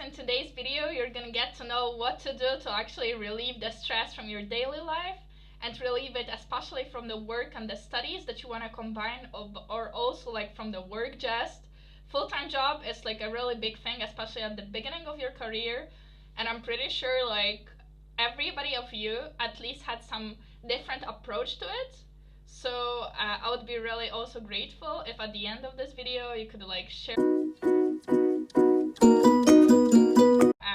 in today's video you're gonna get to know what to do to actually relieve the stress from your daily life and relieve it especially from the work and the studies that you want to combine, or also like from the work. Just full-time job is like a really big thing, especially at the beginning of your career, and I'm pretty sure like everybody of you at least had some different approach to it. So I would be really also grateful if at the end of this video you could like share.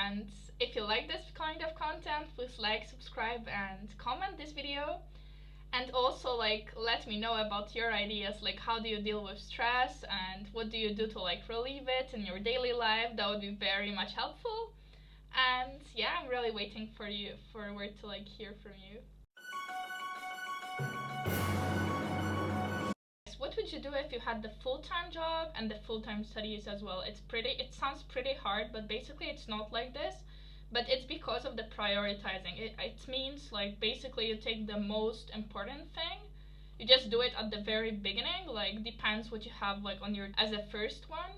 And if you like this kind of content, please like, subscribe and comment this video. And also like let me know about your ideas, like how do you deal with stress and what do you do to like relieve it in your daily life. That would be very much helpful. And yeah, I'm really waiting forward to like hear from you. What would you do if you had the full-time job and the full-time studies as well? It sounds pretty hard, but basically it's not like this. But it's because of the prioritizing. It means like basically you take the most important thing, you just do it at the very beginning, like depends what you have like on your as a first one,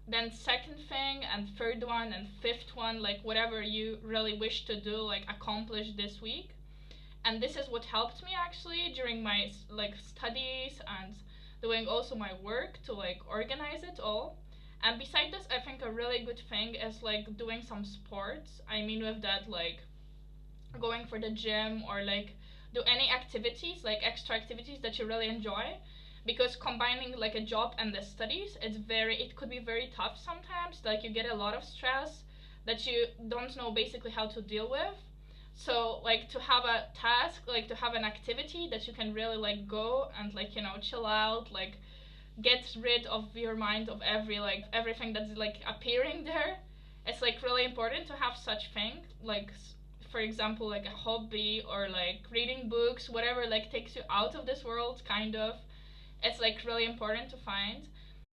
then second thing and third one and fifth one, like whatever you really wish to do, like accomplish this week. And this is what helped me actually during my like studies and doing also my work to like organize it all. And beside this, I think a really good thing is like doing some sports. I mean with that like going for the gym or like do any activities, like extra activities that you really enjoy, because combining like a job and the studies, it could be very tough sometimes. Like you get a lot of stress that you don't know basically how to deal with. So like to have a task, like to have an activity that you can really like go and like, you know, chill out, like get rid of your mind of everything that's like appearing there. It's like really important to have such thing, like for example like a hobby or like reading books, whatever like takes you out of this world kind of. It's like really important to find.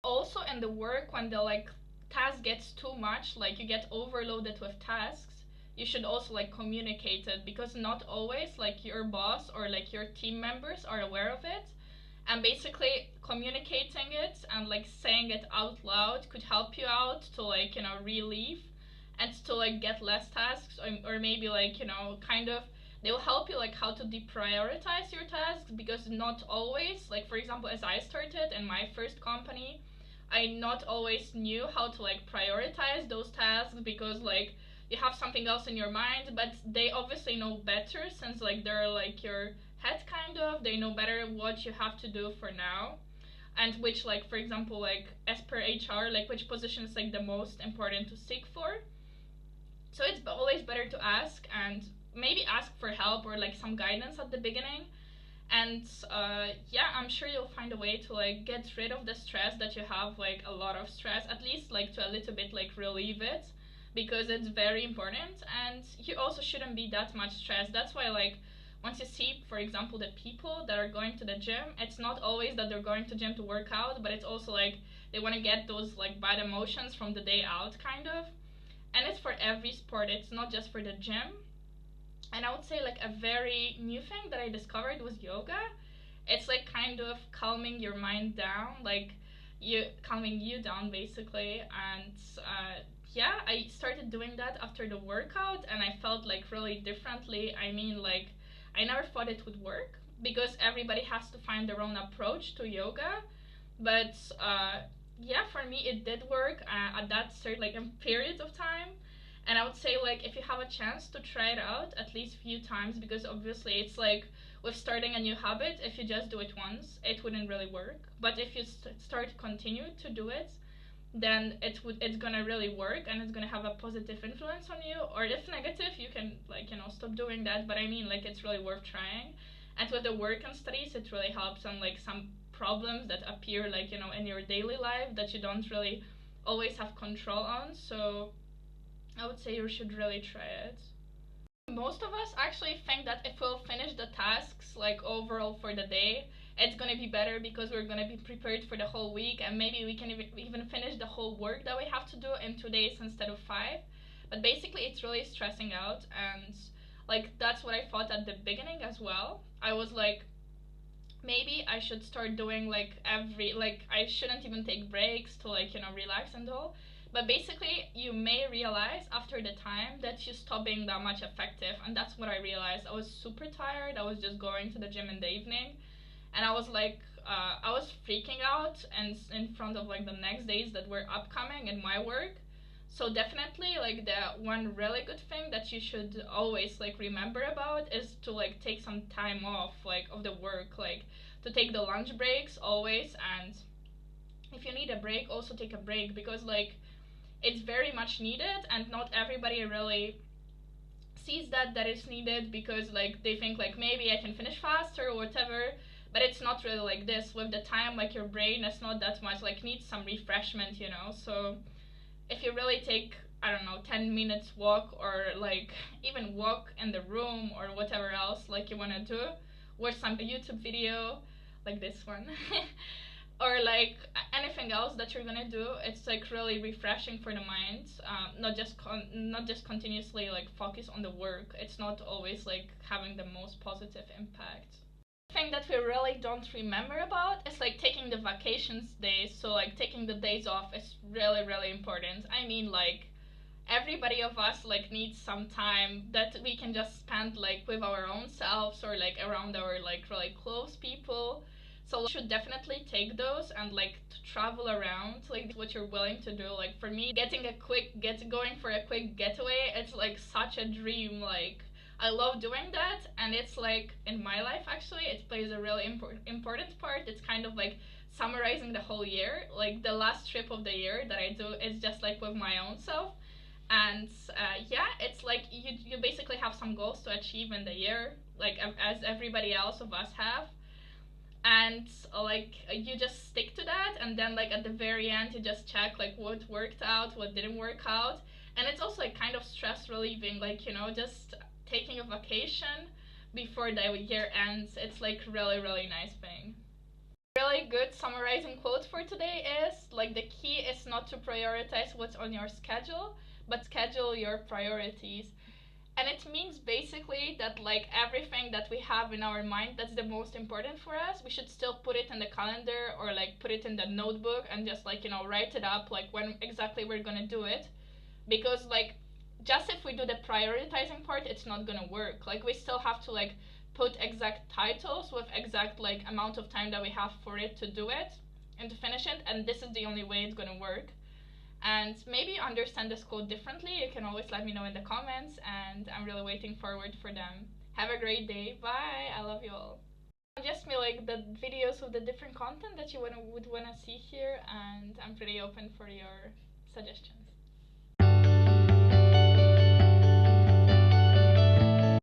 Also in the work, when the like task gets too much, like you get overloaded with tasks, you should also like communicate it, because not always like your boss or like your team members are aware of it. And basically communicating it and like saying it out loud could help you out to like, you know, relieve and to like get less tasks, or maybe like, you know, kind of they will help you like how to deprioritize your tasks, because not always, like for example as I started in my first company, I not always knew how to like prioritize those tasks, because like you have something else in your mind, but they obviously know better, since like they're like your head kind of, they know better what you have to do for now, and which like for example like as per HR, like which position is like the most important to seek for. So it's always better to ask, and maybe ask for help or like some guidance at the beginning. And yeah, I'm sure you'll find a way to like get rid of the stress that you have, like a lot of stress, at least like to a little bit like relieve it, because it's very important. And you also shouldn't be that much stressed. That's why like once you see for example the people that are going to the gym, it's not always that they're going to gym to work out, but it's also like they want to get those like bad emotions from the day out kind of. And it's for every sport, it's not just for the gym. And I would say like a very new thing that I discovered was yoga. It's like kind of calming your mind down, like you calming you down basically. And yeah, I started doing that after the workout, and I felt like really differently. I mean like I never thought it would work, because everybody has to find their own approach to yoga. But yeah, for me it did work at that certain like period of time. And I would say like if you have a chance to try it out at least few times, because obviously it's like with starting a new habit, if you just do it once it wouldn't really work, but if you start continue to do it, then it's gonna really work, and it's gonna have a positive influence on you. Or if negative, you can like, you know, stop doing that, but I mean like it's really worth trying. And with the work and studies, it really helps on like some problems that appear like, you know, in your daily life that you don't really always have control on. So I would say you should really try it. Most of us actually think that if we'll finish the tasks like overall for the day, it's gonna be better, because we're gonna be prepared for the whole week, and maybe we can even finish the whole work that we have to do in 2 days instead of 5. But basically it's really stressing out, and like that's what I thought at the beginning as well. I was like, maybe I should start doing like I shouldn't even take breaks to like, you know, relax and all, But basically, you may realize after the time that you stop being that much effective, and that's what I realized. I was super tired. I was just going to the gym in the evening, and I was like, I was freaking out, and in front of like the next days that were upcoming in my work. So definitely, like the one really good thing that you should always like remember about is to like take some time off like of the work, like to take the lunch breaks always, and if you need a break, also take a break, because like it's very much needed, and not everybody really sees that it's needed, because like they think like maybe I can finish faster or whatever, but it's not really like this. With the time, like your brain is not that much like needs some refreshment, you know. So if you really take, I don't know, 10 minutes walk, or like even walk in the room or whatever else like you want to do, watch some YouTube video like this one or like anything else that you're gonna do, it's like really refreshing for the mind. Not just continuously like focus on the work. It's not always like having the most positive impact. Thing that we really don't remember about is like taking the vacations days. So like taking the days off is really important. I mean, like everybody of us like needs some time that we can just spend like with our own selves, or like around our like really close people. So like, you should definitely take those and like to travel around, like what you're willing to do. Like for me, going for a quick getaway, it's like such a dream. Like I love doing that, and it's like in my life actually it plays a really important part. It's kind of like summarizing the whole year. Like the last trip of the year that I do is just like with my own self, and yeah, it's like you basically have some goals to achieve in the year, like as everybody else of us have, and like you just stick to that, and then like at the very end you just check like what worked out, what didn't work out. And it's also like kind of stress relieving, like, you know, just taking a vacation before the year ends. It's like really nice thing. Really good summarizing quote for today is like the key is not to prioritize what's on your schedule, but schedule your priorities. And it means basically that like everything that we have in our mind that's the most important for us, we should still put it in the calendar, or like put it in the notebook, and just like, you know, write it up like when exactly we're gonna do it. Because like just if we do the prioritizing part, it's not gonna work. Like we still have to like put exact titles with exact like amount of time that we have for it to do it and to finish it, and this is the only way it's gonna work. And maybe you understand this quote differently, you can always let me know in the comments, and I'm really waiting forward for them. Have a great day. Bye. I love you all. Suggest me like the videos with the different content that you would wanna see here, and I'm pretty open for your suggestions.